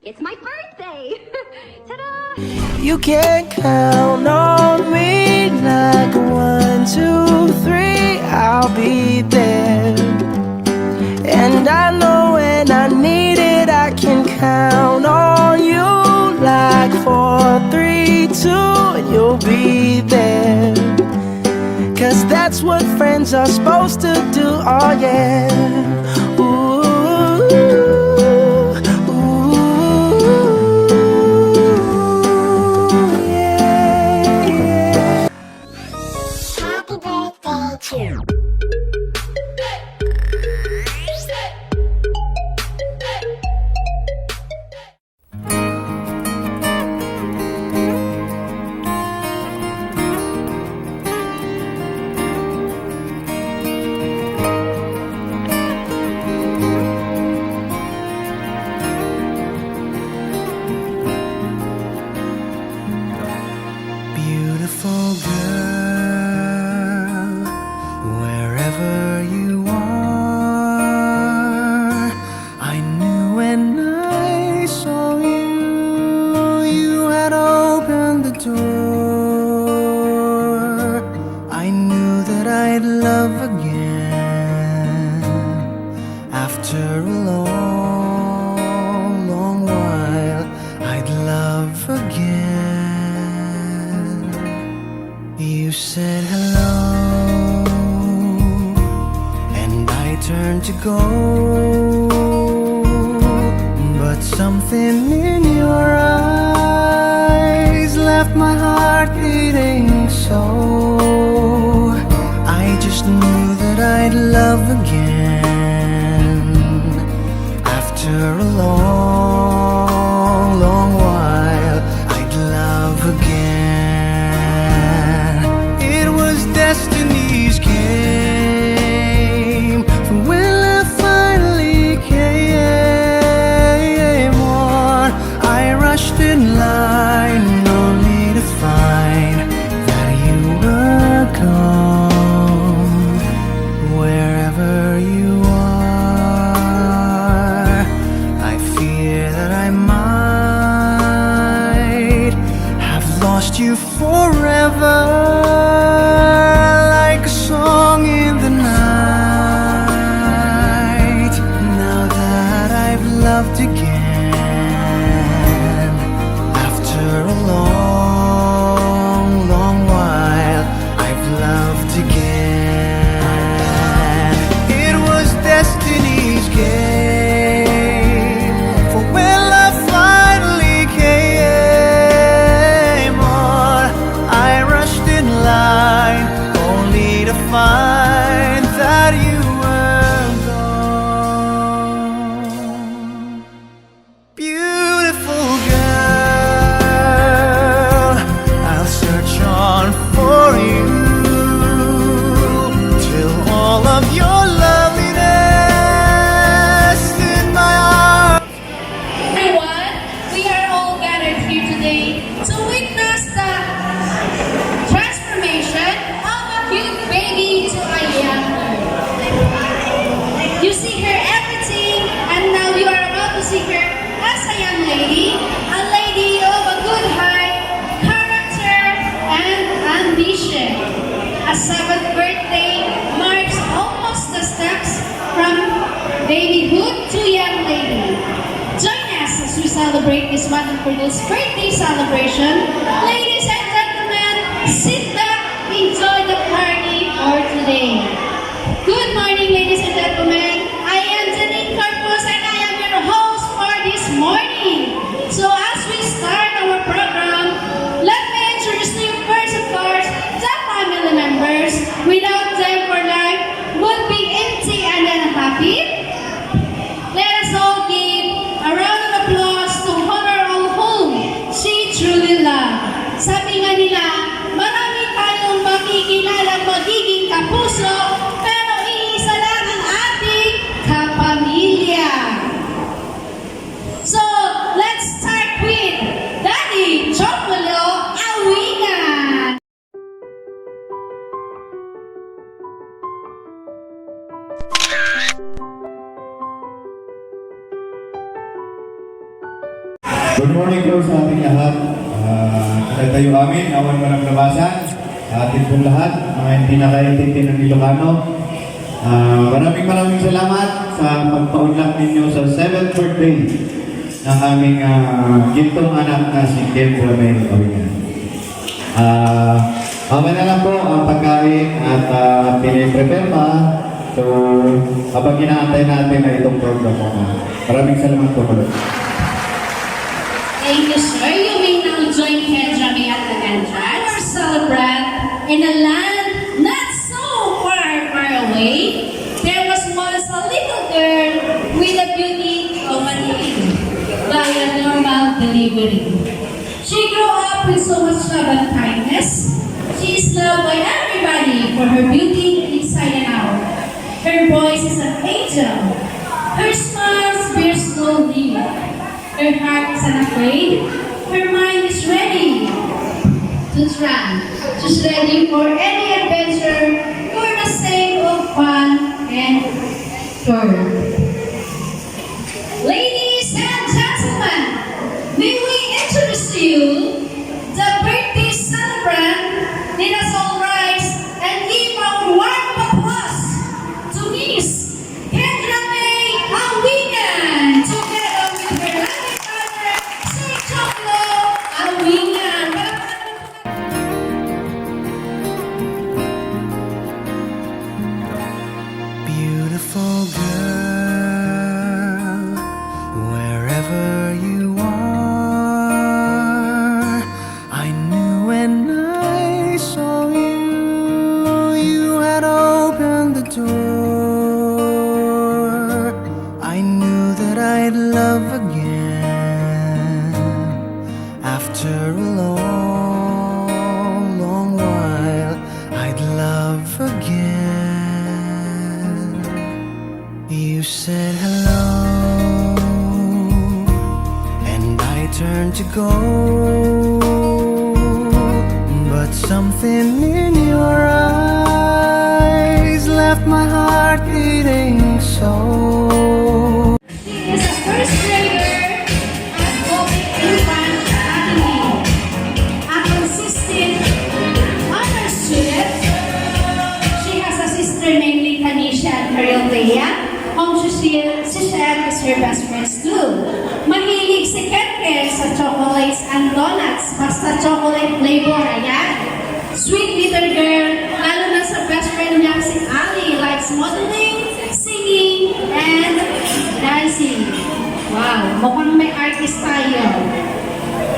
It's my birthday! Ta-da! You can count on me like 1, 2, 3, I'll be there. And I know when I need it, I can count on you like 4, 3, 2, and you'll be there. Cause that's what friends are supposed to do, oh yeah. Ooh, ooh, yeah, yeah. Happy birthday to you. Beautiful girl, wherever you are, I knew when I saw you, you had opened the door. I knew that I'd love again after a long, long while. I'd love again. You said hello, and I turned to go, but something in your eyes left my heart beating so. I just knew that I'd love again after a long, long while. I'd love again. Destiny's game from when love finally came on. I rushed in line only to find that you were gone. Wherever you are, I fear that I might have lost you forever. Loved again after a long, long while. I've loved again. It was destiny's game for when love finally came on. I rushed in line only to find that you were gone. Beautiful girl, I'll search on for you till all of your loveliness in my arms. Everyone, we are all gathered here today to witness the transformation of a cute baby to a young girl. You see her everything, and now you are about to see her as a young lady, a lady of a good heart, character, and ambition. A 7th birthday marks almost the steps from babyhood to young lady. Join us as we celebrate this wonderful birthday celebration. Ladies and gentlemen, sit back, enjoy the party for today. Good morning, ladies and gentlemen. I am Janine Corpus, and I am your host for this morning. So as we start our program, let me introduce to you first, of course, the family members. Without them, for life would be empty and unhappy. Let us all give a round of applause to honor all whom she truly loved. Sabi nga nila, marami tayong makikilala magiging kapuso, pero iisa lang ang ating Good morning po sa ating lahat. Tayo amin, awan walang labasan. Atin pong lahat, mga hindi nakaintindi ng Ilocano. Maraming salamat sa pagpaunlak ninyo sa 7th birthday ng aming gintong anak na si Kendra May Awinan. Mamaya na lang po ang pagkain at piniprepare pa. So, habang inaantay natin na itong program mo. Maraming salamat po ulit. Thank you, sir. You may now join Kendra May at the entrance to celebrate in a land not so far away. There was once a little girl with the beauty of an age by a normal delivery. She grew up with so much love and kindness. She is loved by everybody for her beauty inside and out. Her voice is an angel. Her smile bears no limit. Her heart is unafraid. Her mind is ready to try. She's ready for any adventure for the sake of fun and joy. Ladies and gentlemen, may we introduce to you the birthday celebrant. Let us all rise and give a warm applause to Miss Kendra May Awinan, together with her lovely father, Sir Choclo Awinan. Beautiful girl, wherever you are, I knew when I saw you, you had opened the door. I knew that I'd love again after a long, long while. I'd love again. You said hello, and I turned to go, but something in your eyes left my heart beating so. She is a first grader at Hope Infant Academy, a consistent honor student. She has a sister named Tanisha and Cariotea, whom she shares is her best friends too. Mahilig si Ken sa chocolates and donuts, basta chocolate flavor, ayan. Sweet little girl, lalo na sa best friend niya si Ali, likes modeling, singing, and dancing. Wow, mukhang may artist tayo.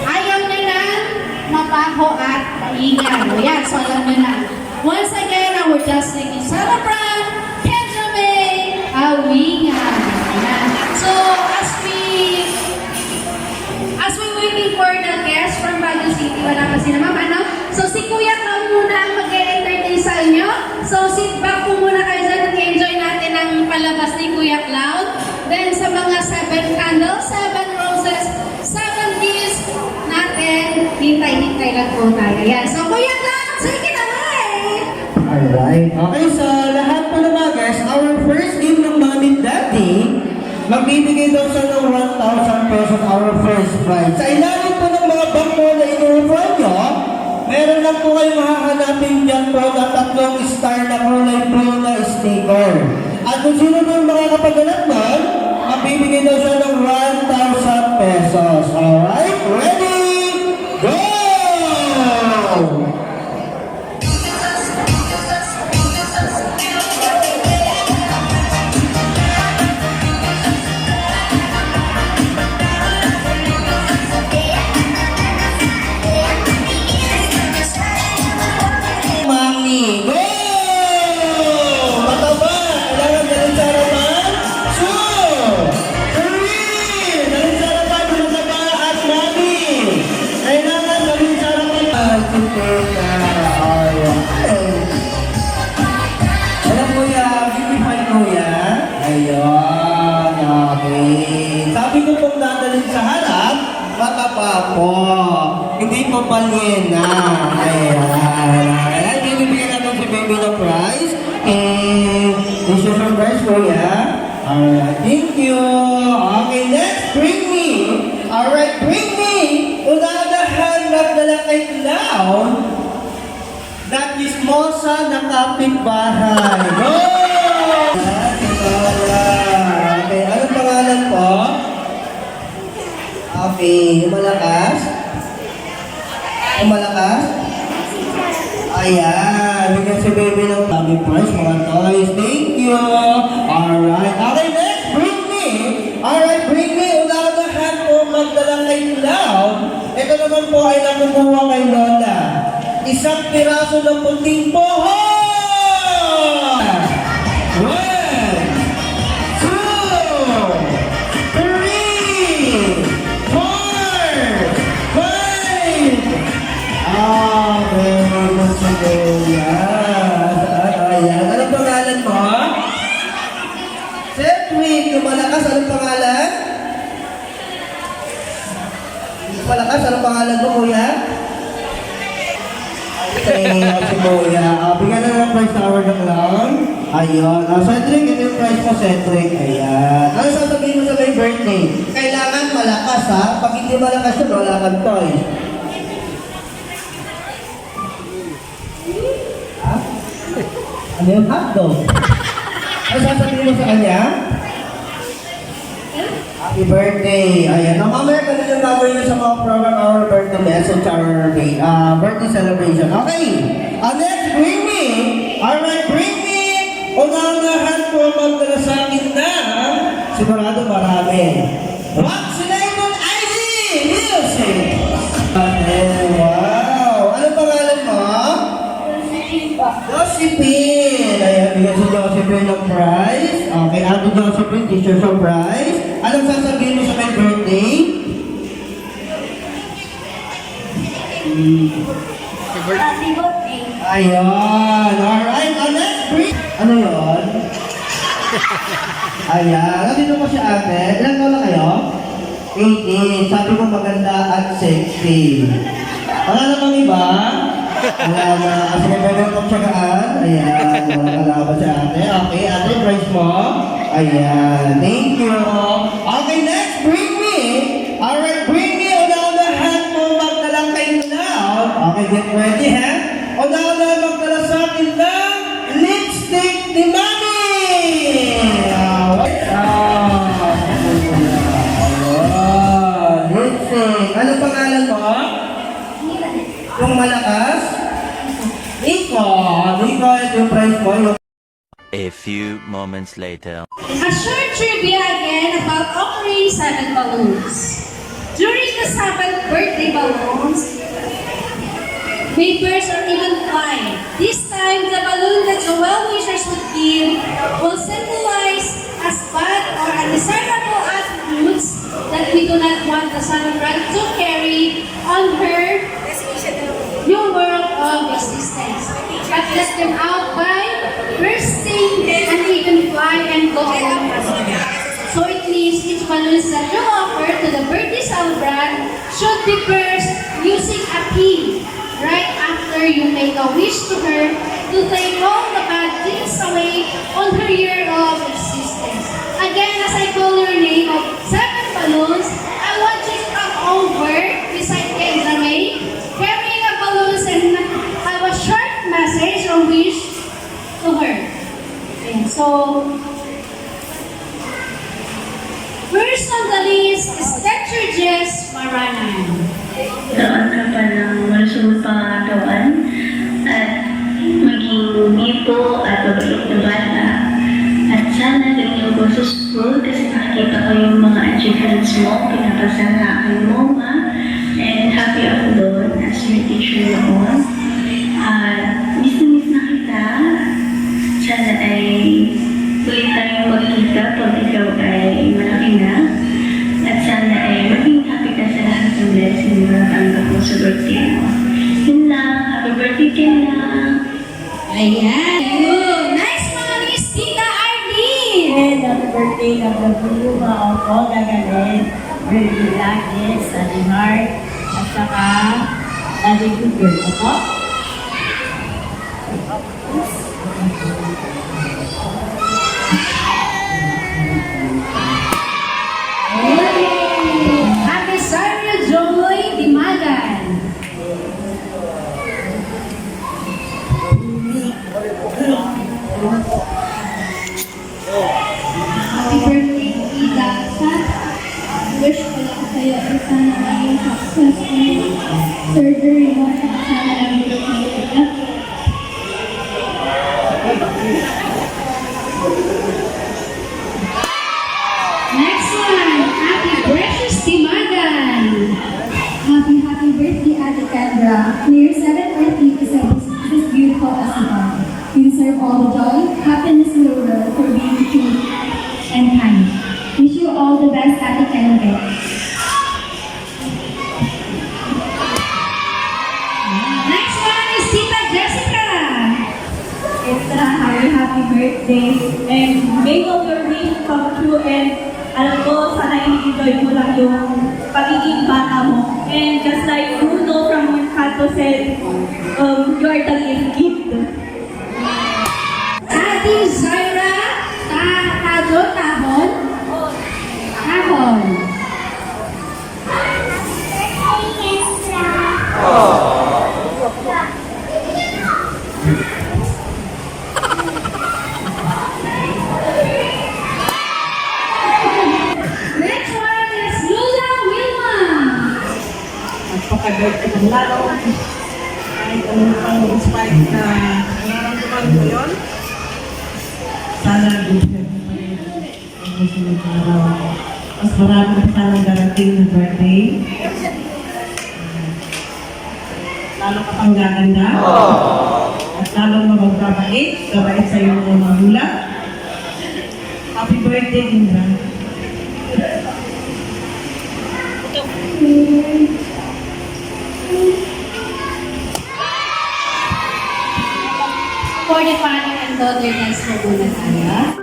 Ayaw niya na mabaho at maingan. O yan, so alam niyo na. Once again, our just singing celebrant, Kendra May Awinan. Ayan. So, as we waiting for the guests from Baguio City, wala pa si ma'am, ano? So, si Kuya Cloud muna ang mag-entertain sa inyo. So, sit back po muna kayo dyan at enjoy natin ang palabas ni Kuya Cloud. Then, sa mga 7 candles, 7 roses, 7 gifts natin, hintay-hintay lang po tayo. Ayan. So, Kuya Cloud, take it away! Alright. Okay, so lahat po ng mga guys, our first gift ng Mommy and Daddy, magbibigay daw siya ng 1,000 pesos our first prize. Sa ilalim po ng mga bangko na in-offer nyo, meron lang po kayong hahanapin dyan po na 3 star na kulay blue na sticker. At kung sino po yung makakapaganap nun, magbibigay daw siya ng 1,000 pesos. Alright? Ready? Go! Mami, go! Mataba! Kailangan galing sa harapan. 2, 3! Galing sa harapan, mataba at mami! Kailangan galing sa harapan. Alam kuya, give me 5 kuya. Ayun, okay. Sabi ko pong dadalhin sa harap, mataba po. Hindi po palyen na. Ayan. Bibigyan natin si Baby ng prize. And this is your prize, kuya. Alright, thank you. Okay, next, bring me. Alright, bring kay Clown, that is Mosa na kapitbahay. Go! Okay, anong pangalan po? Okay, yung malakas? Yung malakas? Ayan, bigyan si baby ng tummy prize, mga toys. Thank you. Alright. Okay, next, bring me. Alright, bring me. Unahan po magdala kay Cloud. Ito naman po ay nakukuha kay Lola. Isang piraso ng puting pohon! 1, 2, 3, 4, 5. Meron sa Ayan. Anong pangalan mo? Cedric, yung malakas, anong pangalan? Yung malakas, anong pangalan mo, kuya? Okay, si kuya. Bigyan na ng prize tower ng lang. Ayun. Cedric, ito yung prize mo, Cedric. Ayan. Ano sasabihin mo sa may birthday? Kailangan malakas, ha? Pag hindi malakas yun, wala kang toys. Ano yung hotdog? Ano sasabihin mo sa kanya? Happy birthday! Ayan. Mamaya ka na yung gagawin nyo sa mga program our birthday message, our birthday celebration. Okay! Next, bring me! Alright, bring me! Unahan po magdala sa akin na sigurado marami. Vaccinated ID! Music! Wow! Ano pangalan mo? Josephine! Ayan, bigyan si Josephine ng prize. Okay, Ate Josephine, teacher sa prize. Anong sasabihin mo sa my birthday? Happy birthday. Ayun, alright. Next, bring. Ano yun? Ayan, nandito po si ate. Ilang taon na kayo? 18. Sabi ko maganda at sexy. Wala namang iba? Wala na. Sige, pwede kong tsagaan. Ayan, wala kalaban si ate. Okay, ate, prize mo. Ayan, thank you. Okay, next, bring me. Alright, bring me. Una-unahan mo magdalang kay Cloud. Okay, get ready, ha? Una-unahan magdala sa akin ng lipstick ni Mami. Lipstick. Ano pangalan mo? Yung malakas? Nico. Nico, ito yung prize mo. A few moments later. A short trivia again about offering 7 balloons. During the 7th birthday balloons, may burst or even fly. This time, the balloon that the well-wishers would give will symbolize as bad or undesirable attributes that we do not want the celebrant to carry on her new world of existence. But let them out by bursting and even fly and go along. So it means each balloon that you offer to the birthday celebrant should be burst using a key right after you make a wish to her to take all the bad things away on her year of existence. Again, as I call your name of 7 balloons, I want you to come over beside Kendra May, carrying a balloons and have a short message or wish to her. Okay, so, first on the list is Teacher Jess Maranan. Doon ka pa ng malusog pangatawan at maging bipo at mabait na bata. At sana ganyan mo sa school kasi nakikita ko yung mga achievements mo, pinapasalakin mo, ma. And happy ako doon as your teacher noon. Miss na kita. Sana ay ulit tayong magkita pag ikaw ay malaki na. At sana ay maging happy ka sa lahat ng blessing na natanggap mo sa birthday mo. Yun lang. Happy birthday ka na. Ayan. Good. Nice mga Miss Tita Arlene. And happy birthday na Bluma ako, Gagalit, Baby Luggage, Daddy Heart, at saka Daddy Google. Ako? Happy Sarah Joy Dimagan. sana ay successful surgery mo at sana ay okay. Next one, Happy Precious Timagan. Happy birthday, Ate Kendra. May your 7th birthday is as beautiful as you are. You deserve all the joy, happiness in the world for being true and kind. Wish you all the best, Ate Kendra. Next one is Tita Jessica. It's a happy birthday. And may all your dreams come true. And alam ko, sana i-enjoy mo lang yung pagiging bata mo. And just like Bruno from Mercato said, you are the little gift. Ate Zaira Tahon. Next one is Lula Wilma. Magpakagod ka ng lalo. Kahit anong pang-inspire na nararamdaman mo yun. Sana good health pa rin ang susunod na araw. Mas marami pa sanang darating na birthday. Lalo ka pang gaganda. At lalong magbabait. Gabait sa iyong mga magulang. Happy birthday, Indra. For the father and daughter, dance mo muna tayo.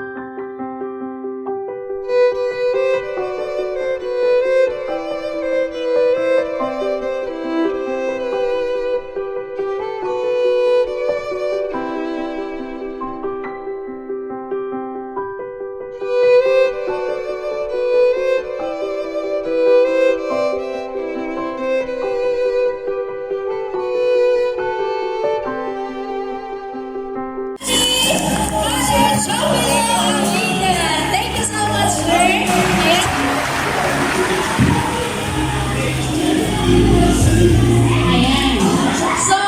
Thank you so much, sir. Ayan. So,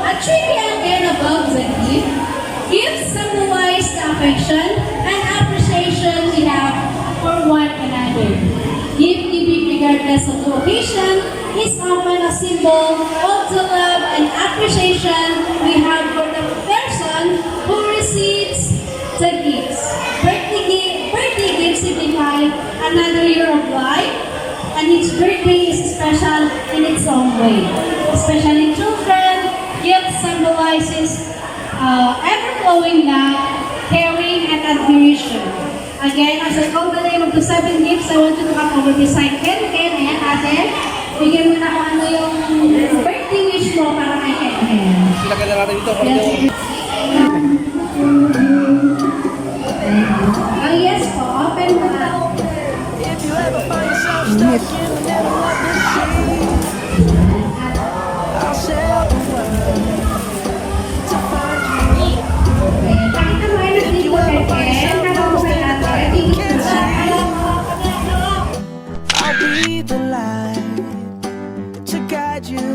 a trivia again about the gift. Gifts symbolize the affection and appreciation we have for one another. Gift giving regardless of the occasion is often a symbol of the love and appreciation we have for the person who receives the gifts. Birthday gifts signify another year of life, and each birthday is special in its own way. Especially children, gift symbolizes ever-flowing love, caring, and admiration. Again, as I call the name of the 7 gifts, I want you to come over beside Ken. Ayan, ate. Bigyan mo na kung ano yung birthday wish mo para kay Ken. Sila ka na natin dito. Oh, yes po. Open mo na. If you ever find yourself stuck in the middle of the sea, I'll sail the world to find you. Ayan. Pakita mo ay nandito kay Ken. Habang mo kay ate. Tingin mo siya. I'll be the light to guide you.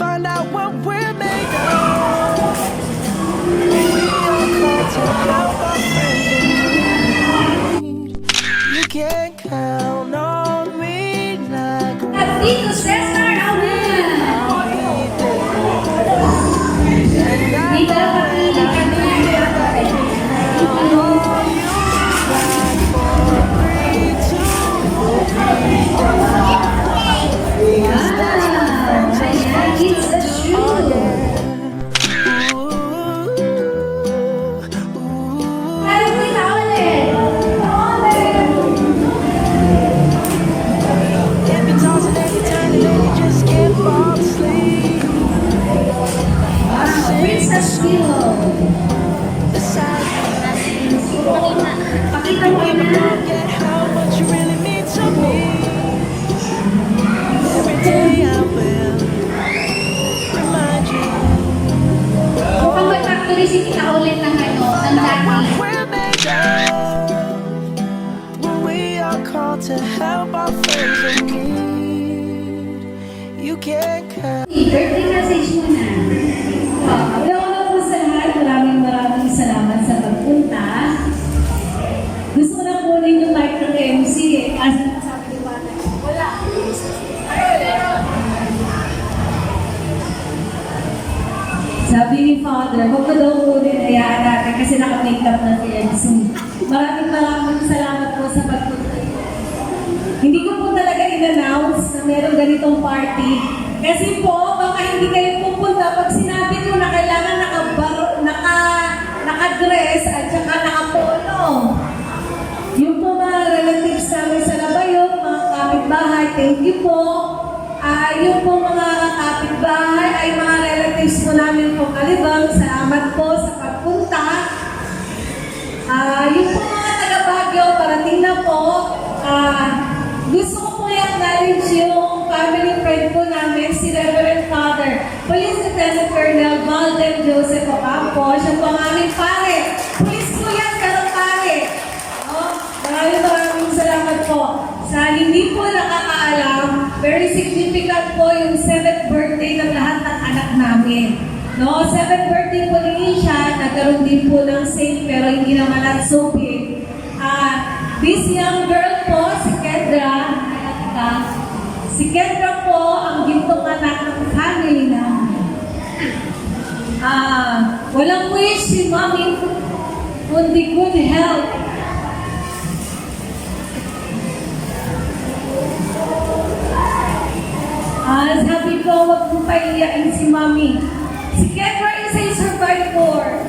Find out what we're made of. We are called to help our friends in need. You can count on me like At Tito Cesar Awan. I'll be there. And I Dito pakinig ka na. It's a shoe. Alam mo na ulit. Every toss and every turn and then you just can't fall asleep. Princess Willow. Beside Pakita mo you, na. forget how much you really mean to me. Every day I will remind you Mukhang mag-factory si Tita ulit ng ano, ng dati. we're made of. When we to help our friends in need. You can't count. Birthday message muna. Una po sa lahat, maraming salamat sa pagpunta. Gusto ko na kunin yung mic ng MC eh. Kasi sabi ni Bata, wala. Sabi ni Father, huwag ko daw kunin, hayaan natin kasi naka-makeup na si MC. Maraming salamat po sa pagpunta. Hindi ko po talaga in-announce na meron ganitong party. Kasi po, baka hindi kayo pupunta pag sinabi ko na kailangan naka-dress at saka naka-polo. Yung po mga relatives namin sa Labayog, mga kapitbahay, thank you po. Yung po mga kapitbahay ay mga relatives po namin po Kalibang, salamat po sa pagpunta. Yung po mga taga-Baguio, parating na po. Gusto ko po i-acknowledge yung family friend po namin, si Reverend Father, Police Lieutenant Colonel Valden Joseph Ocampo. Siya po ang aming pare. Police po yan, pero pare. Maraming salamat po. Sa hindi po nakakaalam, very significant po yung 7th birthday ng lahat ng anak namin. No, 7th birthday po ni Isha, nagkaroon din po ng saint pero hindi naman at so big. This young girl po, si Kendra, si Kendra po ang gintong anak ng family namin. Walang wish si Mommy kundi good health. Sabi ko, huwag mo paiyain si Mommy. Si Kendra is a survivor.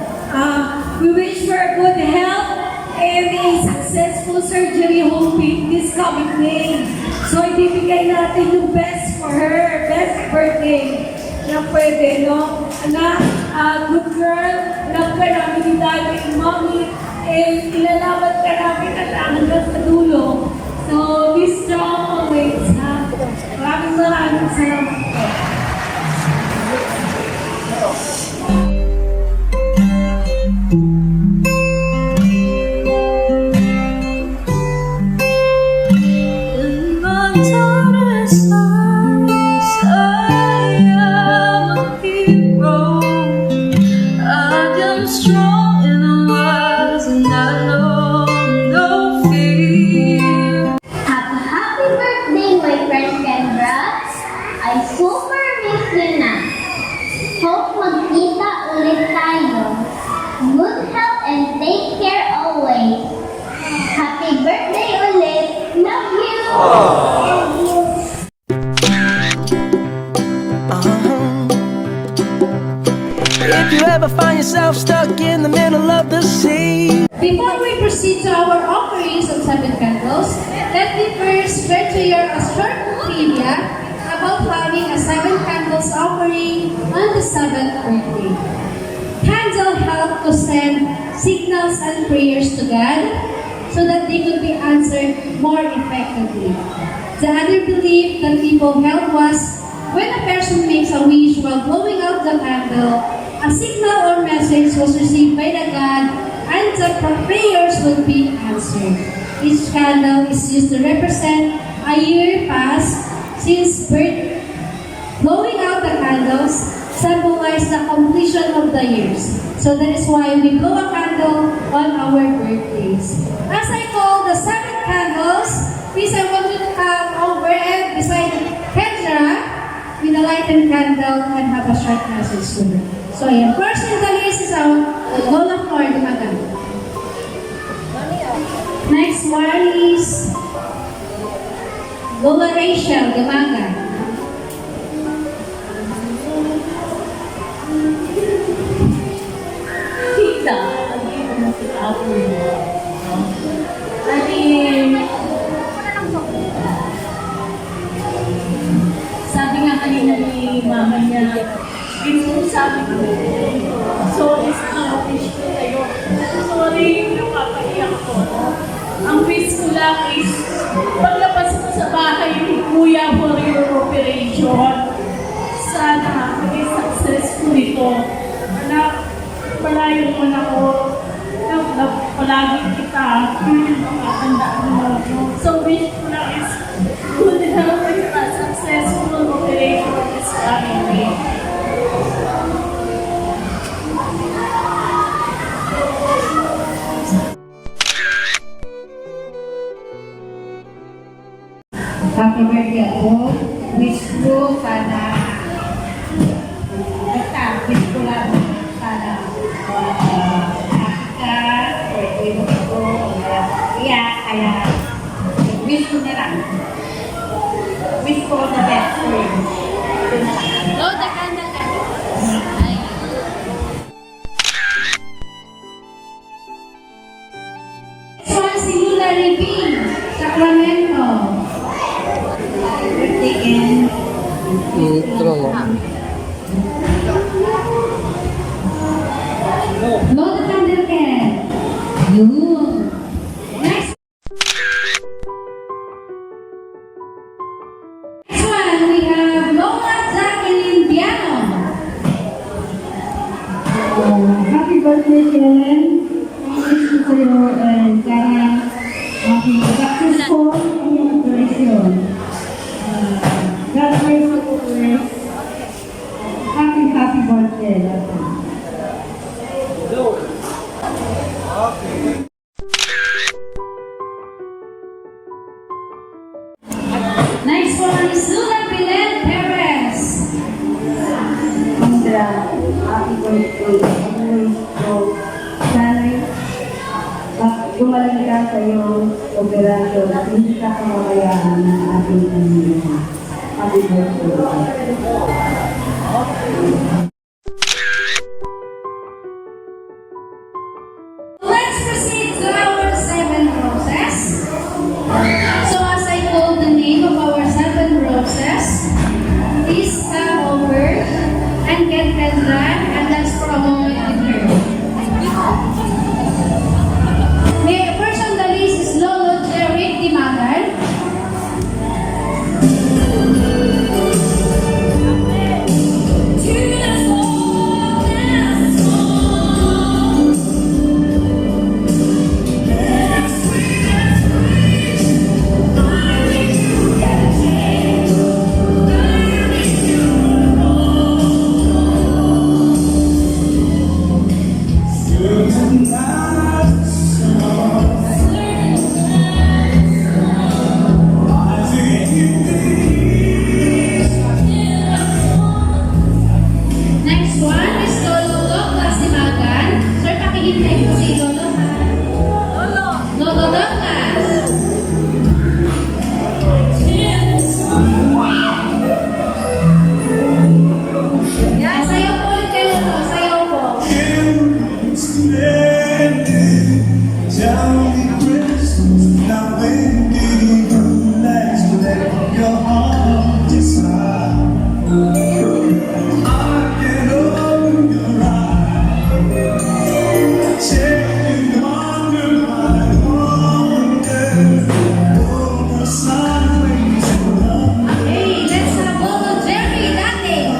We wish for good health and a successful surgery hoping this coming May. So, ibibigay natin yung best for her, best birthday na pwede, no? Anak, good girl, love ka namin ni Daddy and Mommy, and ilalaban ka namin at hanggang sa dulo. So, be strong always, ha? Maraming salamat po. Happy birthday, my friend Kendra. I super miss you na. Hope magkita ulit tayo. Good health and take care always. Happy birthday ulit. Love you. If you ever find yourself stuck in the middle of the sea. Before we proceed to our offerings of 7 candles, let me first share to you a short trivia about having a 7 candles offering on the 7th birthday. Candles help to send signals and prayers to God so that they could be answered more effectively. The other belief that people held was when a person makes a wish while blowing out the candle, a signal or message was received by the God and the prayers would be answered. Each candle is used to represent a year past since birth. Blowing out the candles symbolize the completion of the years. So that is why we blow a candle on our birthdays. As I call the 7 candles, please I want you to come over and beside Kendra with a lighted candle and have a short message to her. So ayan, first in the list is our Lola Flor Dumagan. Next one is Lola Rachel Dumagan. Tita, dito mo si Apo mo. Sabi nga kanina ni mama niya, sabi ko, sorry sa wish ko sa'yo. Sorry, napapaiyak ko. Ang wish ko lang is, paglabas mo sa bahay ni Kuya for your operation, sana maging successful ito. Anak, malayo mo na ako. palagi kita makatandaan mo. So, wish ko lang is good health and successful operation of this family. Happy birthday ako. Wish ko sana basta wish ko lang sana happy ka, birthday mo ko, kaya wish ko na lang. Wish ko the best for you. Ito na lang. Blow the candle. Next one, si Lula Ribin, Sacramento. Birthday and Blow the candle, Ken. Yun. Next. Next one, we have Lola Jacqueline Biano. happy birthday, Ken. Wish ko sa'yo and sana successful ang iyong operation. God bless you always. Happy birthday. Next one is Lula Belen Perez. Indra, happy birthday. Always go. Sana'y gumaling ka sa iyong operasyon at hindi ka kamamayaan ng ating pamilya. Happy birthday. Let's proceed to our 7 roses. So as I call the name of our 7 roses, please come over and get Pedran and dance for a moment with her. First on the list is Lolo Jerry Dimagal. Next one is Lolo Douglas Dimagan. Sir, pakihintay po si Lolo ha. Lolo Douglas. Sayaw po ulit kayo, Lolo. Sayaw po. Hey, let's have Lolo Jerry dating.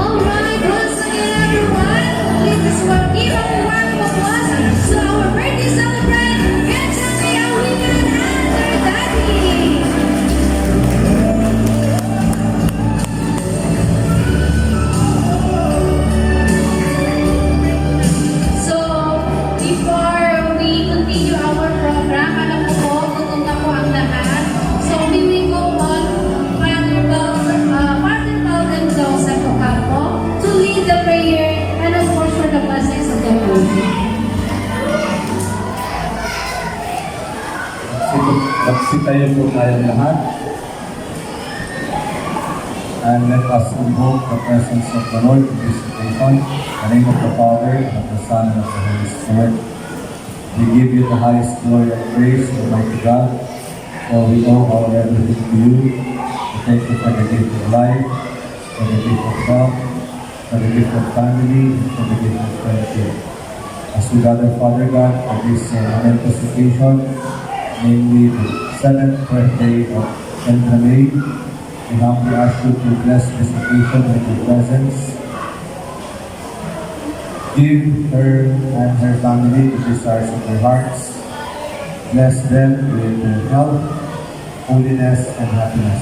Alright, once again everyone, please give a round of applause to our birthday celebrant, Kentucky Awigan and their daddy. So, before we continue our program, alam ko po, gutom na po ang lahat. So, we will go on Father Paul and Joseph Ocampo to lead the prayer and of course for the blessings of the Lord. Magsitayo po tayong lahat. And let us invoke the presence of the Lord in this occasion. In the name of the Father, and of the Son, and of the Holy Spirit. We give you the highest glory and praise, Almighty God, for we owe our everything to you. We thank you for the gift of life, for the gift of love, for the gift of family, and for the gift of friendship. As we gather, Father God, for this momentous occasion, namely the 7th birthday of Kendra May, we humbly ask you to bless this occasion with your presence. Give her and her family the desires of their hearts. Bless them with health, holiness, and happiness.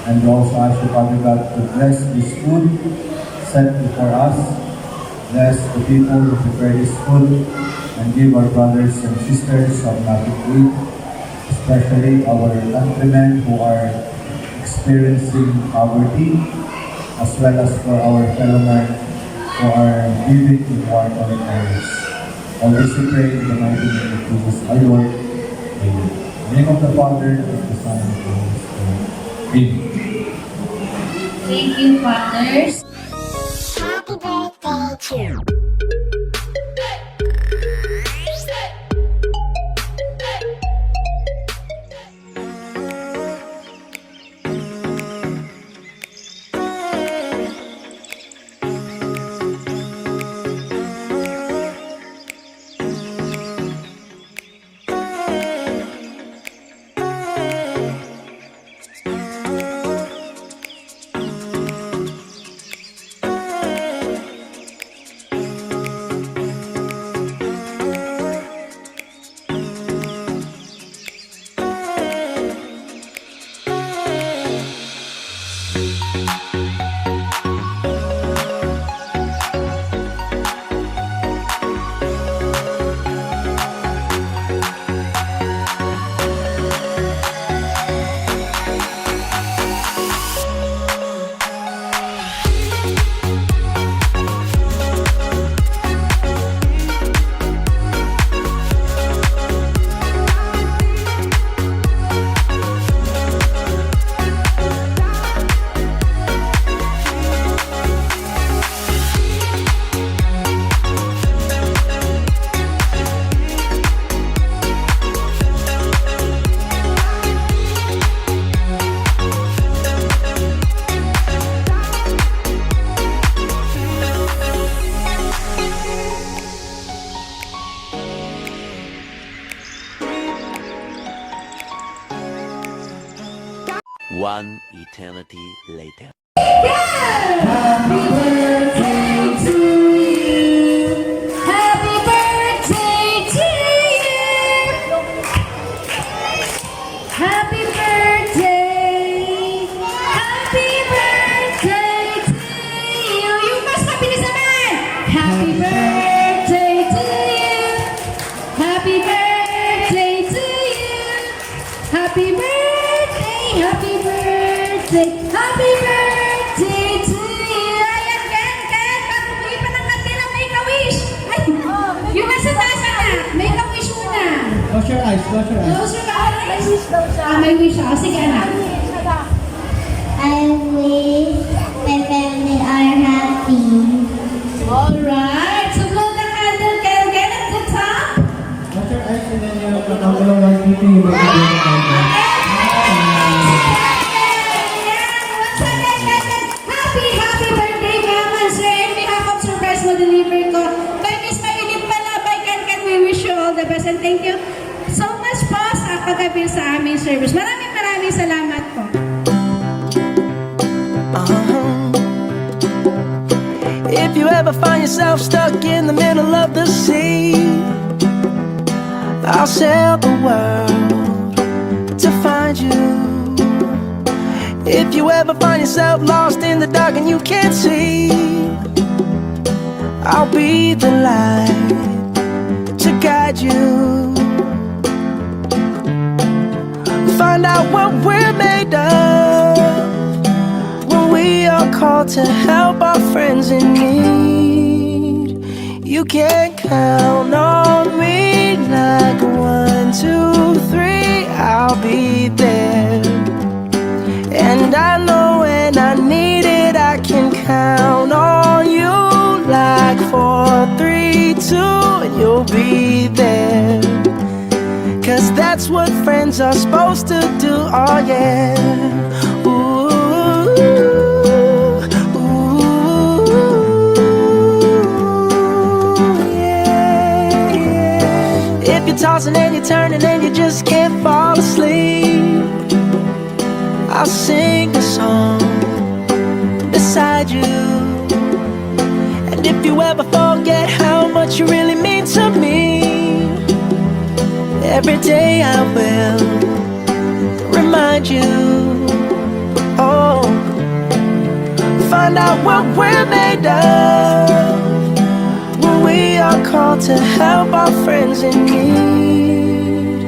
And we also ask you, Father God, to bless this food set before us. Bless the people who prepare this food and give our brothers and sisters some nothing to eat, especially our countrymen who are experiencing poverty, as well as for our fellow men who are living in war-torn areas. All this we pray in the mighty name of Jesus our Lord. Amen. In the name of the Father, and of the Son, and of the Holy Spirit. Amen. Thank you, fathers. Happy birthday to you. One eternity later. Happy birthday to you. Happy birthday to you. Happy birthday. Happy birthday to you. You must happiness naman. may wish ako. Sige, anak. I wish my family are happy. Alright. So, blow the candle. Can get at the top. What's your eyes and then yung number 1 meeting yung Happy birthday, Mama Sir. In behalf of surprise mo deliver ko. By Miss Maylin Palabay, can we wish you all the best and thank you so much po sa pag-avail sa aming service. Maraming salamat po. If you ever find yourself stuck in the middle of the sea, I'll sail the world to find you. If you ever find yourself lost in the dark and you can't see, I'll be the light to guide you. Find out what we're made of when we are called to help our friends in need. You can count on me like 1, 2, 3, I'll be there. And I know when I need it, I can count on you like 4, 3, 2, and you'll be there. 'Cause that's what friends are supposed to do, oh yeah. Ooh, yeah, yeah. If you're tossing and you're turning and you just can't fall asleep, I'll sing a song beside you. And if you ever forget how much you really mean to me, every day I will remind you. Oh, find out what we're made of when we are called to help our friends in need.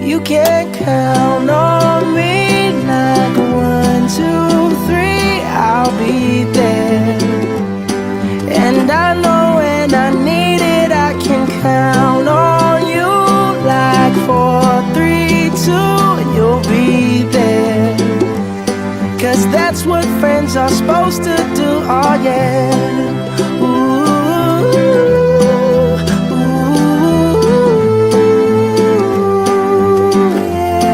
You can count on me like 1, 2, 3, I'll be there. And I know when I need it, I can count on you like 4, 3, 2, and you'll be there. 'Cause that's what friends are supposed to do, oh yeah. Ooh, yeah,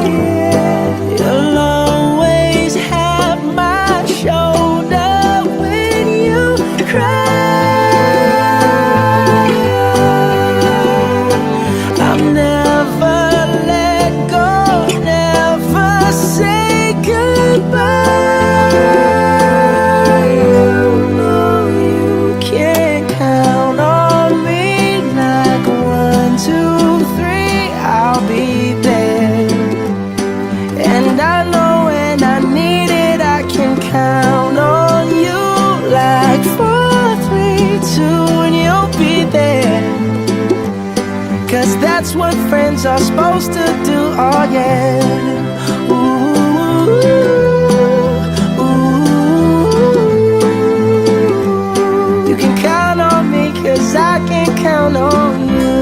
yeah. You'll always have my shoulder when you cry. I'll never let go, never say goodbye. You know you can count on me like 1, 2, 3, I'll be there. And I know when I need it, I can count on you like 4, 3, 2, and you'll be there. 'Cause that's what friends are supposed to do, oh yeah. Ooh, ooh. You can count on me 'cause I can count on you.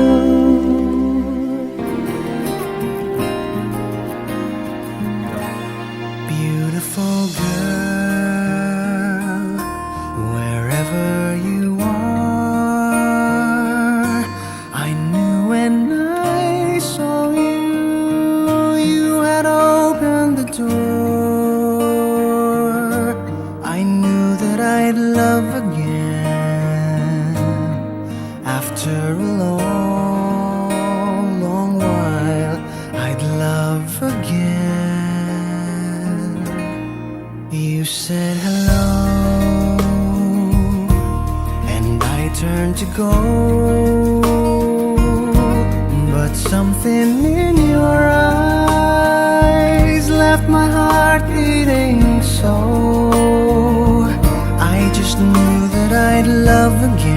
Beautiful girl, wherever you are, I knew when I saw you, you had opened the door. I knew that I'd love again after a long, long while. I'd love again. You said hello, and I turned to go, but something in your eyes left my heart beating so. I just knew that I'd love again